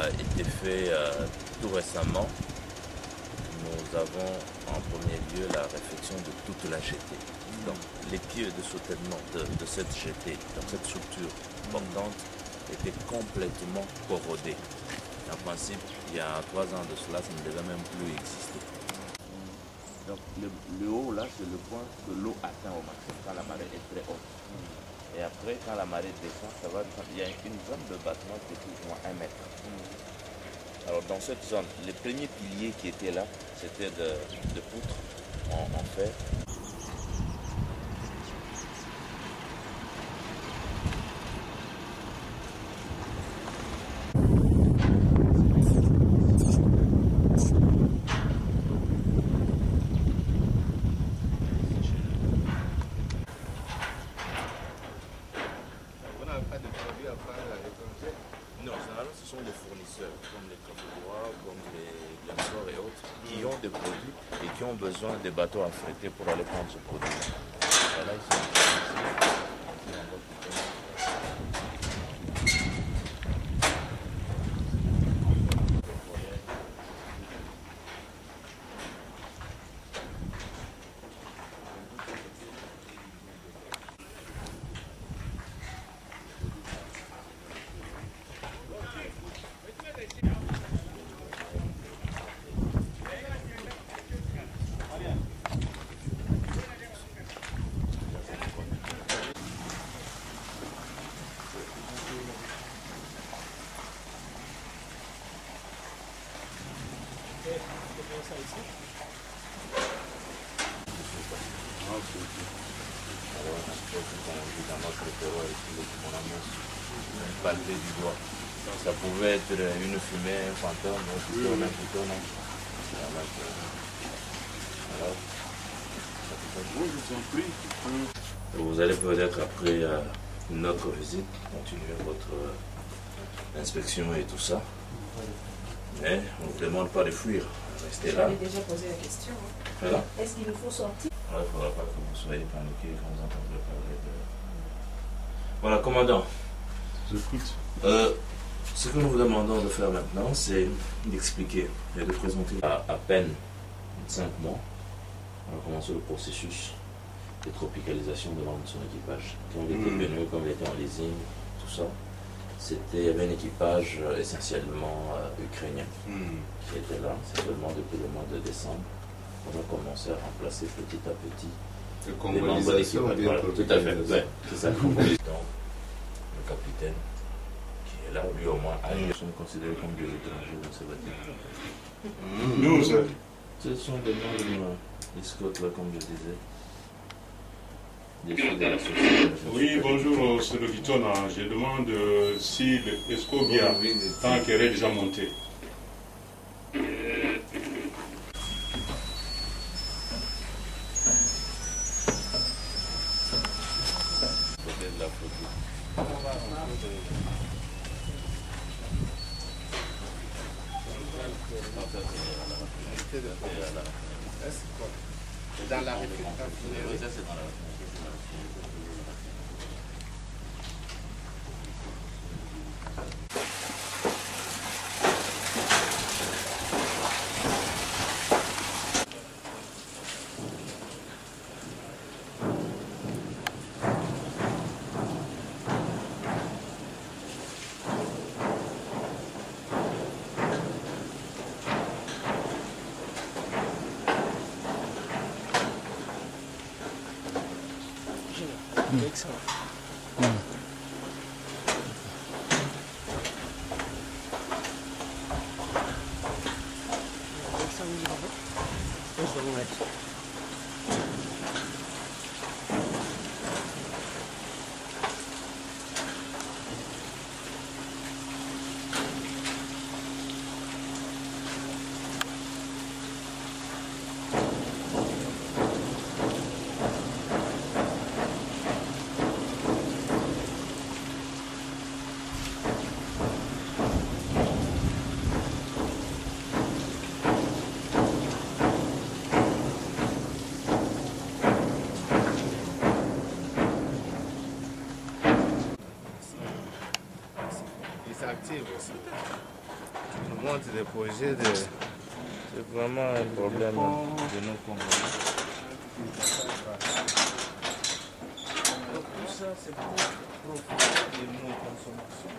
A été fait tout récemment. Nous avons en premier lieu la réfection de toute la jetée. Donc les pieds de soutènement de cette jetée, donc cette structure portante, étaient complètement corrodés. En principe, il y a 3 ans de cela, ça ne devait même plus exister. Donc le haut là, c'est le point que l'eau atteint au maximum quand la marée est très haute. Et après, quand la marée descend, il y a une zone de battement qui est plus ou moins 1 mètre. Alors dans cette zone, les premiers piliers qui étaient là, c'était de poutres en fer. Non, généralement ce sont des fournisseurs, comme les Café-Bois, comme les Glaçons et autres, qui ont des produits et qui ont besoin des bateaux affrétés pour aller prendre ce produit. Voilà, ils sont palper du doigt. Ça pouvait être une fumée, un fantôme, un bouton. Vous allez peut-être après notre visite continuer votre inspection et tout ça. Mais on ne vous demande pas de fuir. Restez là. J'avais déjà posé la question. Voilà. Est-ce qu'il nous faut sortir? Il ne faudra pas que vous soyez paniqués quand vous entendrez parler de... Voilà, commandant. J'écoute. Ce que nous vous demandons de faire maintenant, c'est d'expliquer et de présenter à peine 5 mois. On a commencé le processus de tropicalisation de l'ensemble de son équipage. Quand il était venu, comme il était en leasing, tout ça, il y avait un équipage essentiellement ukrainien qui était là. C'est seulement depuis le mois de décembre qu'on a commencé à remplacer petit à petit les membres d'équipage. Voilà, tout à fait, ouais, c'est ça. Donc, le capitaine qui Et là, lui au moins, ils sont considérés comme des étrangers dans ces bâtiments. Nous, c'est... Ce sont des membres des Scots, là, comme je disais. Des choses de la société. Oui, bonjour, c'est le Vitona. Je demande si l'Escobia, tant qu'elle est déjà montée. Peut-être la photo. C'est dans la réplique. Oui, ça c'est dans la Excellent. Active aussi. Nous montre des projets de... C'est vraiment un problème de nos Congolais. Donc tout ça c'est pour profiter de nos consommations.